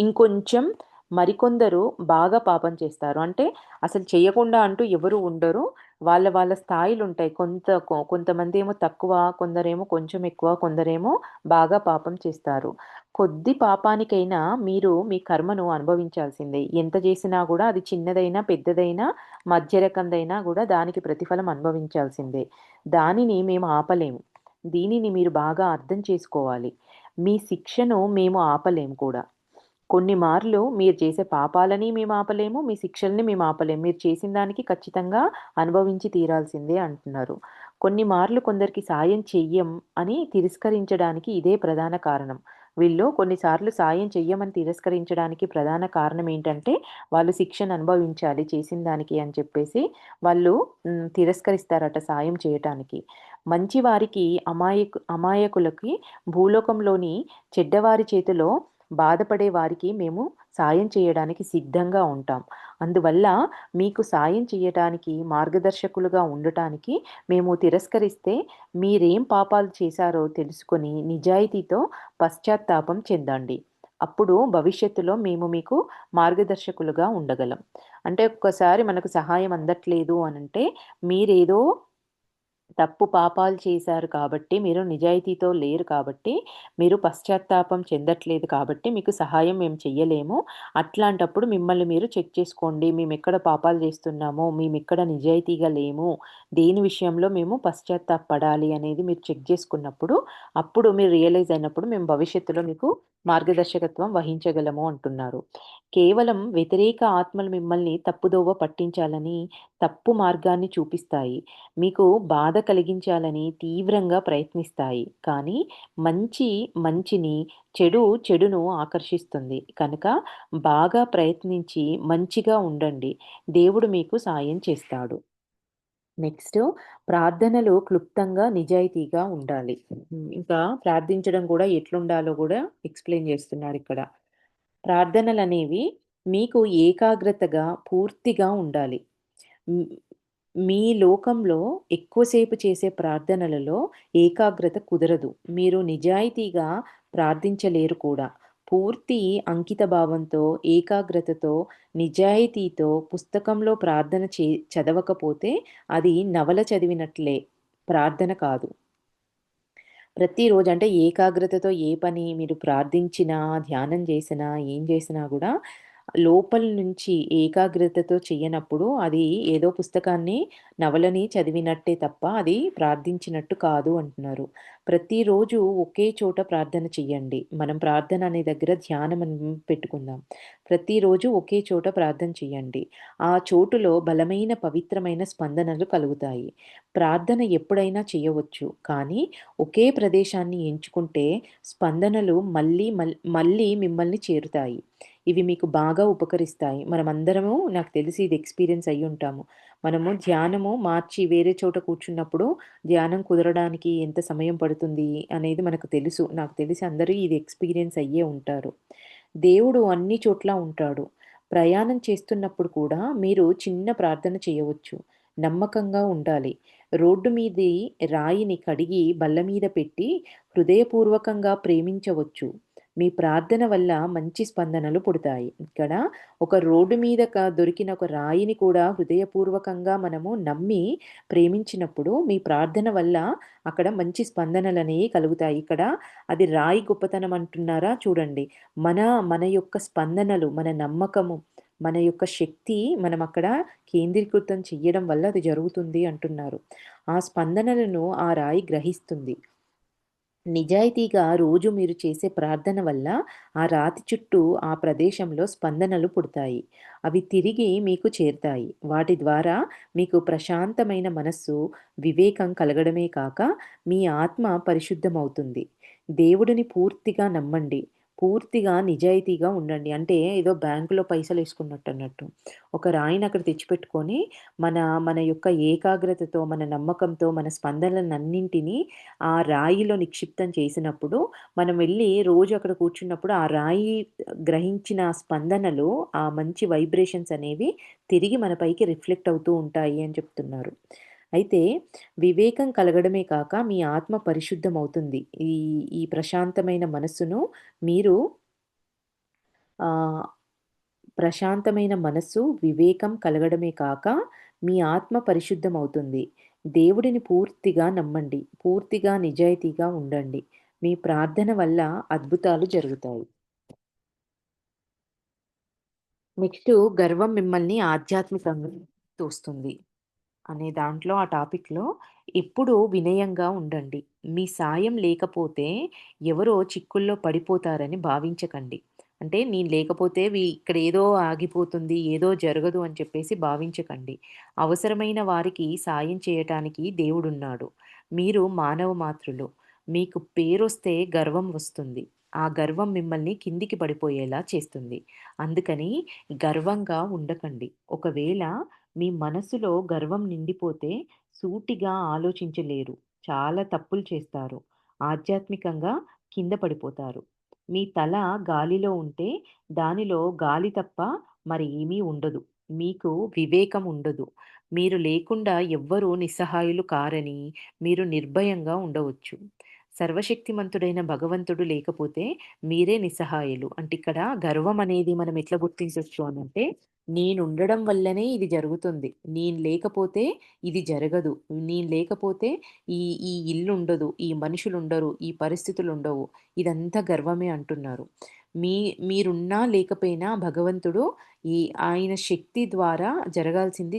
ఇంకొంచెం మరికొందరు బాగా పాపం చేస్తారు. అంటే అసలు చేయకుండా అంటూ ఎవరు ఉండరు. వాళ్ళ స్థాయిలుంటాయి. కొంతమందేమో తక్కువ, కొందరేమో కొంచెం ఎక్కువ, కొందరేమో బాగా పాపం చేస్తారు. కొద్ది పాపానికైనా మీరు మీ కర్మను అనుభవించాల్సిందే. ఎంత చేసినా గూడా అది చిన్నదైనా, పెద్దదైనా, మధ్య రకందైనా గూడా దానికి ప్రతిఫలం అనుభవించాల్సిందే. దానిని మేము ఆపలేము. దీనిని మీరు బాగా అర్థం చేసుకోవాలి. మీ శిక్షను మేము ఆపలేము కూడా. కొన్ని మార్లు మీరు చేసే పాపాలని మేము ఆపలేము. మీ శిక్షల్ని మేము ఆపలేము. మీరు చేసిన దానికి ఖచ్చితంగా అనుభవించి తీరాల్సిందే అంటున్నారు. కొన్ని మార్లు కొందరికి సాయం చెయ్యం అని తిరస్కరించడానికి ఇదే ప్రధాన కారణం. వీళ్ళు కొన్నిసార్లు సాయం చెయ్యమని తిరస్కరించడానికి ప్రధాన కారణం ఏంటంటే, వాళ్ళు శిక్షను అనుభవించాలి చేసిన దానికి అని చెప్పేసి వాళ్ళు తిరస్కరిస్తారట సాయం చేయటానికి. మంచివారికి అమాయకులకి భూలోకంలోని చెడ్డవారి చేతిలో బాధపడే వారికి మేము సాయం చేయడానికి సిద్ధంగా ఉంటాం. అందువల్ల మీకు సాయం చేయటానికి, మార్గదర్శకులుగా ఉండటానికి మేము తిరస్కరిస్తే మీరేం పాపాలు చేశారో తెలుసుకొని నిజాయితీతో పశ్చాత్తాపం చెందండి. అప్పుడు భవిష్యత్తులో మేము మీకు మార్గదర్శకులుగా ఉండగలం. అంటే ఒక్కసారి మనకు సహాయం అందట్లేదు అనంటే మీరేదో తప్పు పాపాలు చేశారు కాబట్టి, మీరు నిజాయితీతో లేరు కాబట్టి, మీరు పశ్చాత్తాపం చెందట్లేదు కాబట్టి, మీకు సహాయం మేము చెయ్యలేము. అట్లాంటప్పుడు మిమ్మల్ని మీరు చెక్ చేసుకోండి. మేమెక్కడ పాపాలు చేస్తున్నామో, మేమెక్కడ నిజాయితీగా లేము, దేని విషయంలో మేము పశ్చాత్తాపపడాలి అనేది మీరు చెక్ చేసుకున్నప్పుడు, అప్పుడు మీరు రియలైజ్ అయినప్పుడు మేము భవిష్యత్తులో మీకు మార్గదర్శకత్వం వహించగలము అంటున్నారు. కేవలం వ్యతిరేక ఆత్మలు మిమ్మల్ని తప్పుదోవ పట్టించాలని, తప్పు మార్గాన్ని చూపిస్తాయి. మీకు బాధ కలిగించాలని తీవ్రంగా ప్రయత్నిస్తాయి. కానీ మంచిని, చెడును ఆకర్షిస్తుంది. కనుక బాగా ప్రయత్నించి మంచిగా ఉండండి. దేవుడు మీకు సాయం చేస్తాడు. నెక్స్టు ప్రార్థనలు క్లుప్తంగా, నిజాయితీగా ఉండాలి. ఇంకా ప్రార్థించడం గూడా ఎట్లుండాలో గూడా ఎక్స్‌ప్లెయిన్ జేస్తున్నారిక్కడ. ప్రార్థనలనేవి మీకు ఏకాగ్రతగా, పూర్తిగా ఉండాలి. హ్మ్. మీ లోకంలో ఎక్కువసేపు చేసే ప్రార్థనలలో ఏకాగ్రత కుదరదు. మీరు నిజాయితీగా ప్రార్థించలేరు కూడా. పూర్తి అంకిత భావంతో, ఏకాగ్రతతో, నిజాయితీతో పుస్తకంలో ప్రార్థన చదవకపోతే అది నవల చదివినట్లే. ప్రార్థన కాదు. ప్రతిరోజు అంటే ఏకాగ్రతతో ఏ పని మీరు ప్రార్థించినా, ధ్యానం చేసినా, ఏం చేసినా గూడా లోపల నుంచి ఏకాగ్రతతో చెయ్యనప్పుడు అది ఏదో పుస్తకాన్ని, నవలని చదివినట్టే తప్ప అది ప్రార్థించినట్టు కాదు అంటున్నారు. ప్రతిరోజు ఒకే చోట ప్రార్థన చెయ్యండి. మనం ప్రార్థన అనే దగ్గర ధ్యానం అని పెట్టుకుందాం. ప్రతిరోజు ఒకే చోట ప్రార్థన చెయ్యండి. ఆ చోటులో బలమైన పవిత్రమైన స్పందనలు కలుగుతాయి. ప్రార్థన ఎప్పుడైనా చేయవచ్చు. కానీ ఒకే ప్రదేశాన్ని ఎంచుకుంటే స్పందనలు మళ్ళీ మిమ్మల్ని చేరుతాయి. ఇవి మీకు బాగా ఉపకరిస్తాయి. మనమందరము నాకు తెలిసి ఇది ఎక్స్‌పీరియన్స్ అయ్యుంటాము. మనము ధ్యానము మార్చి వేరే చోట కూర్చున్నప్పుడు ధ్యానం కుదరడానికి ఎంత సమయం పడుతుంది అనేది మనకు తెలుసు. నాకు తెలిసి అందరూ ఇది ఎక్స్‌పీరియన్స్ అయ్యే ఉంటారు. దేవుడు అన్ని చోట్ల ఉంటాడు. ప్రయాణం చేస్తున్నప్పుడు కూడా మీరు చిన్న ప్రార్థన చేయవచ్చు. నమ్మకంగా ఉండాలి. రోడ్డు మీది రాయిని కడిగి బల్ల మీద పెట్టి హృదయపూర్వకంగా ప్రేమించవచ్చు. మీ ప్రార్థన వల్ల మంచి స్పందనలు పుడతాయి. ఇక్కడ ఒక రోడ్డు మీద దొరికిన ఒక రాయిని కూడా హృదయపూర్వకంగా మనము నమ్మి ప్రేమించినప్పుడు మీ ప్రార్థన వల్ల అక్కడ మంచి స్పందనలనేవి కలుగుతాయి. ఇక్కడ అది రాయి గొప్పతనం అంటున్నారా చూడండి. మన మన యొక్క స్పందనలు, మన నమ్మకము, మన యొక్క శక్తి మనం అక్కడ కేంద్రీకృతం చెయ్యడం వల్ల అది జరుగుతుంది అంటున్నారు. ఆ స్పందనలను ఆ రాయి గ్రహిస్తుంది. నిజాయితీగా రోజు మీరు చేసే ప్రార్థన వల్ల ఆ రాతి చుట్టూ ఆ ప్రదేశంలో స్పందనలు పుడతాయి. అవి తిరిగి మీకు చేరుతాయి. వాటి ద్వారా మీకు ప్రశాంతమైన మనస్సు, వివేకం కలగడమే కాక మీ ఆత్మ పరిశుద్ధమవుతుంది. దేవుడిని పూర్తిగా నమ్మండి. పూర్తిగా నిజాయితీగా ఉండండి. అంటే ఏదో బ్యాంకులో పైసలేసుకున్నట్టన్నట్టు. ఒక రాయిని అక్కడ తెచ్చిపెట్టుకొని మన మన యొక్క ఏకాగ్రతతో, మన నమ్మకంతో, మన స్పందనలన్నింటినీ ఆ రాయిలో నిక్షిప్తం చేసినప్పుడు, మనం వెళ్లి రోజు అక్కడ కూర్చున్నప్పుడు ఆ రాయి గ్రహించిన స్పందనలు, ఆ మంచి వైబ్రేషన్స్ అనేవి తిరిగి మన పైకి రిఫ్లెక్ట్ అవుతూ ఉంటాయి అని చెప్తున్నారు. అయితే వివేకం కలగడమే కాక మీ ఆత్మ పరిశుద్ధమవుతుంది. ఈ ఈ ప్రశాంతమైన మనస్సును మీరు ఆహ్, ప్రశాంతమైన మనస్సు, వివేకం కలగడమే కాక మీ ఆత్మ పరిశుద్ధమవుతుంది. దేవుడిని పూర్తిగా నమ్మండి. పూర్తిగా నిజాయితీగా ఉండండి. మీ ప్రార్థన వల్ల అద్భుతాలు జరుగుతాయి. నెక్స్టు గర్వం మిమ్మల్ని ఆధ్యాత్మికంగా తోస్తుంది. అనే దాంట్లో ఆ టాపిక్‌లో ఎప్పుడూ వినయంగా ఉండండి. మీ సాయం లేకపోతే ఎవరో చిక్కుల్లో పడిపోతారని భావించకండి. అంటే నేను లేకపోతే ఇక్కడ ఏదో ఆగిపోతుంది, ఏదో జరగదు అని చెప్పేసి భావించకండి. అవసరమైన వారికి సాయం చేయటానికి దేవుడున్నాడు. మీరు మానవ మాత్రులు. మీకు పేరొస్తే గర్వం వస్తుంది. ఆ గర్వం మిమ్మల్ని కిందికి పడిపోయేలా చేస్తుంది. అందుకని గర్వంగా ఉండకండి. ఒకవేళ మీ మనసులో గర్వం నిండిపోతే సూటిగా ఆలోచించలేరు. చాలా తప్పులు చేస్తారు. ఆధ్యాత్మికంగా కింద పడిపోతారు. మీ తల గాలిలో ఉంటే దానిలో గాలి తప్ప మరి ఏమీ ఉండదు. మీకు వివేకం ఉండదు. మీరు లేకుండా ఎవ్వరూ నిస్సహాయులు కారని మీరు నిర్భయంగా ఉండవచ్చు. సర్వశక్తిమంతుడైన భగవంతుడు లేకపోతే మీరే నిస్సహాయులు. అంటే ఇక్కడ గర్వం అనేది మనం ఎట్లా గుర్తించొచ్చు అనంటే నేనుండడం వల్లనే ఇది జరుగుతుంది. నేను లేకపోతే ఇది జరగదు. నేను లేకపోతే ఈ ఈ ఇల్లుండదు. ఈ మనుషులుండరు. ఈ పరిస్థితులుండవు. ఇదంతా గర్వమే అంటున్నారు. మీ మీరున్నా లేకపోయినా భగవంతుడు ఈ ఆయన శక్తి ద్వారా జరగాల్సింది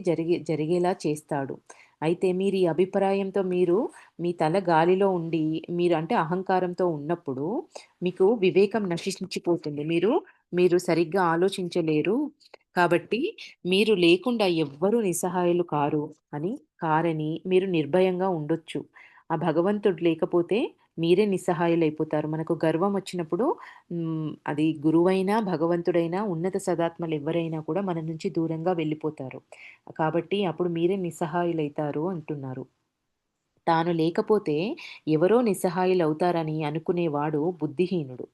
జరిగేలా చేస్తాడు. అయితే మీరు ఈ అభిప్రాయంతో మీరు మీ తల గాలిలో ఉండి, మీరు అంటే అహంకారంతో ఉన్నప్పుడు మీకు వివేకం నశించిపోతుంది. మీరు సరిగ్గా ఆలోచించలేరు. కాబట్టి మీరు లేకుండా ఎవ్వరూ నిస్సహాయులు కారని మీరు నిర్భయంగా ఉండొచ్చు. ఆ భగవంతుడు లేకపోతే మీరే నిస్సహాయులైపోతారు. మనకు గర్వం వచ్చినప్పుడు అది గురువైనా, భగవంతుడైనా, ఉన్నత సదాత్మలెవ్వరైనా కూడా మన నుంచి దూరంగా వెళ్ళిపోతారు. కాబట్టి అప్పుడు మీరే నిస్సహాయులైతారు అంటున్నారు. తాను లేకపోతే ఎవరో నిస్సహాయులవుతారని అనుకునేవాడు బుద్ధిహీనుడు.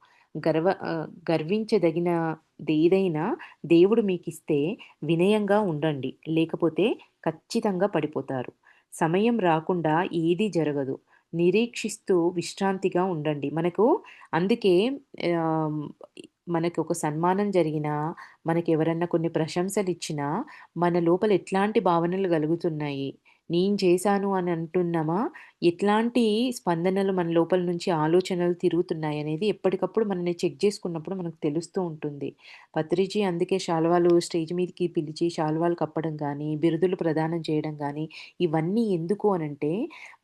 గర్వించదగినదేదైనా దేవుడు మీకిస్తే వినయంగా ఉండండి. లేకపోతే ఖచ్చితంగా పడిపోతారు. సమయం రాకుండా ఏదీ జరగదు. నిరీక్షిస్తూ విశ్రాంతిగా ఉండండి. అందుకే ఆహ్, మనకొక సన్మానం జరిగినా, మనకెవరన్నా కొన్ని ప్రశంసలిచ్చినా, మన లోపల ఎట్లాంటి భావనలు గలుగుతున్నాయి? నేను చేశాను అని అంటున్నామా? ఎట్లాంటి స్పందనలు మన లోపల నుంచి ఆలోచనలు తిరుగుతున్నాయనేది ఎప్పటికప్పుడు మనల్ని చెక్ జేసుకున్నప్పుడు మనకు తెలుస్తూ ఉంటుంది. పత్రిజీ అందుకే శాలువాలు స్టేజ్ మీదకి పిలిచి శాలువాలు కప్పడం గానీ, బిరుదులు ప్రదానం చేయడం గానీ, ఇవన్నీ ఎందుకు అనంటే,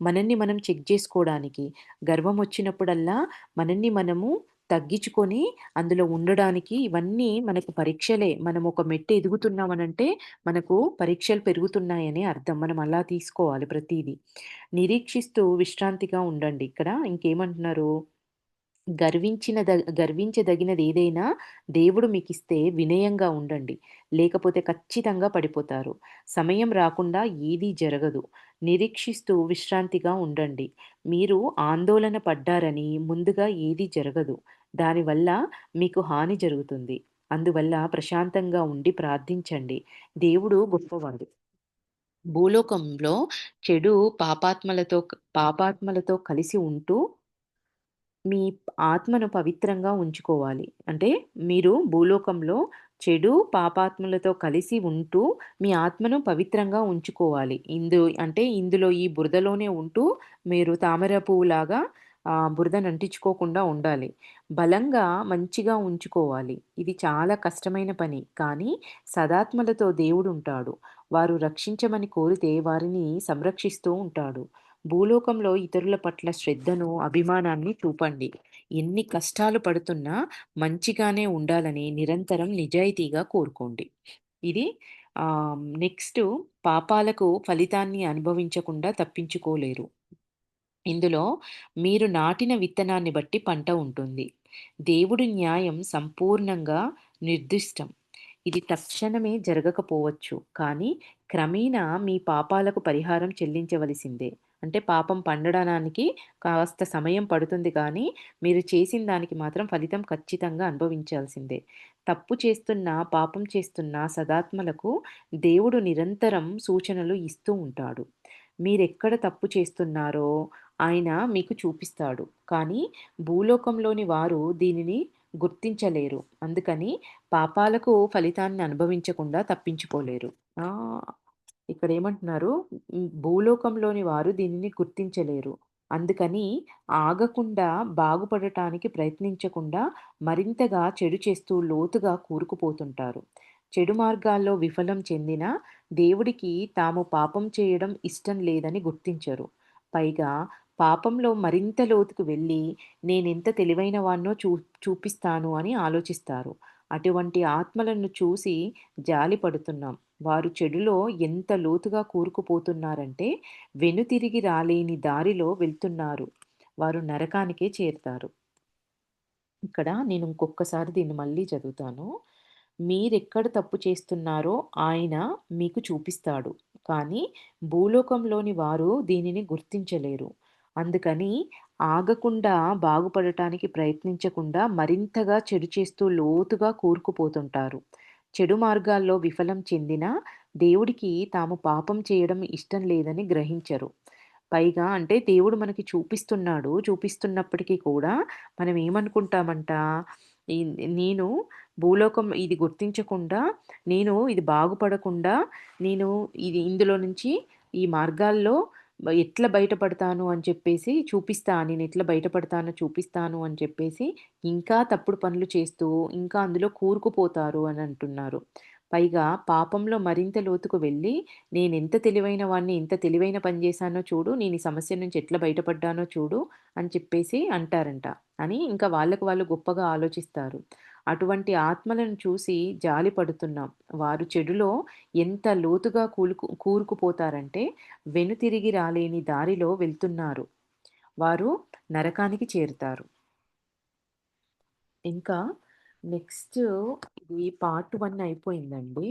మనల్ని మనం చెక్ జేసుకోవడానికి. గర్వమొచ్చినప్పుడల్లా మనల్ని మనము తగ్గించుకొని అందులో ఉండడానికి ఇవన్నీ మనకు పరీక్షలే. మనం ఒక మెట్టు ఎదుగుతున్నామనంటే మనకు పరీక్షలు పెరుగుతున్నాయని అర్థం. మనం అలా తీసుకోవాలి ప్రతీదీ. నిరీక్షిస్తూ విశ్రాంతిగా ఉండండి. ఇక్కడ ఇంకేమంటున్నారు? గర్వించదగినదేదైనా దేవుడు మీకిస్తే వినయంగా ఉండండి. లేకపోతే ఖచ్చితంగా పడిపోతారు. సమయం రాకుండా ఏదీ జరగదు. నిరీక్షిస్తూ విశ్రాంతిగా ఉండండి. మీరు ఆందోళన పడ్డారని ముందుగా ఏదీ జరగదు. దానివల్ల మీకు హాని జరుగుతుంది. అందువల్ల ప్రశాంతంగా ఉండి ప్రార్థించండి. దేవుడు గొప్పవాడు. భూలోకంలో చెడు పాపాత్మలతో కలిసి ఉంటూ మీ ఆత్మను పవిత్రంగా ఉంచుకోవాలి. అంటే మీరు భూలోకంలో పాపాత్ములతో కలిసి ఉంటూ మీ ఆత్మను పవిత్రంగా ఉంచుకోవాలి. ఇందులో ఈ బురదలోనే ఉంటూ మీరు తామర పువ్వులాగా బురదనంటించుకోకుండా ఉండాలి. బలంగా మంచిగా ఉంచుకోవాలి. ఇది చాలా కష్టమైన పని. కానీ సదాత్మలతో దేవుడుంటాడు. వారు రక్షించమని కోరితే వారిని సంరక్షిస్తూ ఉంటాడు. భూలోకంలో ఇతరుల పట్ల శ్రద్ధను, అభిమానాన్ని చూపండి. ఎన్ని కష్టాలు పడుతున్నా మంచిగానే ఉండాలని నిరంతరం నిజాయితీగా కోరుకోండి. ఇది నెక్స్టు పాపాలకు ఫలితాన్ని అనుభవించకుండా తప్పించుకోలేరు. ఇందులో మీరు నాటిన విత్తనాన్ని బట్టి పంట ఉంటుంది. దేవుడి న్యాయం సంపూర్ణంగా నిర్దిష్టం. ఇది తక్షణమే జరగకపోవచ్చు. కానీ క్రమేణా మీ పాపాలకు పరిహారం చెల్లించవలసిందే. అంటే పాపం పండడానికి కాస్త సమయం పడుతుంది కానీ, మీరు చేసిన దానికి మాత్రం ఫలితం ఖచ్చితంగా అనుభవించాల్సిందే. పాపం చేస్తున్న సదాత్మలకు దేవుడు నిరంతరం సూచనలు ఇస్తూ ఉంటాడు. మీరెక్కడ తప్పు చేస్తున్నారో ఆయన మీకు చూపిస్తాడు. కానీ భూలోకంలోని వారు దీనిని గుర్తించలేరు. అందుకని పాపాలకు ఫలితాన్ని అనుభవించకుండా తప్పించుకోలేరు. ఆ! ఇక్కడేమంటున్నారు? భూలోకంలోని వారు దీనిని గుర్తించలేరు. అందుకని ఆగకుండా బాగుపడటానికి ప్రయత్నించకుండా మరింతగా చెడు చేస్తూ లోతుగా కూరుకుపోతుంటారు. చెడు మార్గాల్లో విఫలం చెందిన దేవుడికి తాము పాపం చేయడం ఇష్టం లేదని గుర్తించరు. పైగా పాపంలో మరింత లోతుకు వెళ్ళి నేనెంత తెలివైన వాడినో చూపిస్తాను అని ఆలోచిస్తారు. అటువంటి ఆత్మలను చూసి జాలిపడుతున్నాం. వారు చెడులో ఎంత లోతుగా కూరుకుపోతున్నారంటే వెనుతిరిగి రాలేని దారిలో వెళ్తున్నారు. వారు నరకానికే చేరతారు. ఇక్కడ నేను ఇంకొక్కసారి దీన్ని మళ్ళీ చదువుతాను. మీరెక్కడ తప్పు చేస్తున్నారో ఆయన మీకు చూపిస్తాడు. కానీ భూలోకంలోని వారు దీనిని గుర్తించలేరు. అందుకని ఆగకుండా బాగుపడటానికి ప్రయత్నించకుండా మరింతగా చెడు చేస్తూ లోతుగా కూరుకుపోతుంటారు. చెడు మార్గాల్లో విఫలం చెందినా దేవుడికి తాము పాపం చేయడం ఇష్టం లేదని గ్రహించరు. పైగా అంటే దేవుడు మనకి చూపిస్తున్నాడు. చూపిస్తున్నప్పటికీ కూడా మనం ఏమనుకుంటామంట, ఈ నేను భూలోకం ఇది గుర్తించకుండా, నేను ఇది బాగుపడకుండా, నేను ఇందులో నుంచి ఈ మార్గాల్లో ఎట్లా బయటపడతాను అని చెప్పేసి నేనెట్లా బయటపడతానో చూపిస్తాను అని చెప్పేసి, ఇంకా తప్పుడు పనులు చేస్తూ, ఇంకా అందులో కూరుకుపోతారు అని అంటున్నారు. పైగా పాపంలో మరింత లోతుకు వెళ్ళి, నేనెంత తెలివైన వాడిని, ఇంత తెలివైన పని చేశానో చూడు, నేను ఈ సమస్య నుంచి ఎట్లా బయటపడ్డానో చూడు అని చెప్పేసి అంటారంట. అని ఇంకా వాళ్ళకి వాళ్ళు గొప్పగా ఆలోచిస్తారు. అటువంటి ఆత్మలను చూసి జాలి పడుతున్నాం. వారు చెడులో ఎంత లోతుగా కూరుకుపోతారంటే, వెనుతిరిగి రాలేని దారిలో వెళ్తున్నారు. వారు నరకానికి చేరుతారు. ఇంకా నెక్స్ట్ ఇది పార్ట్ 1 అయిపోయిందండి.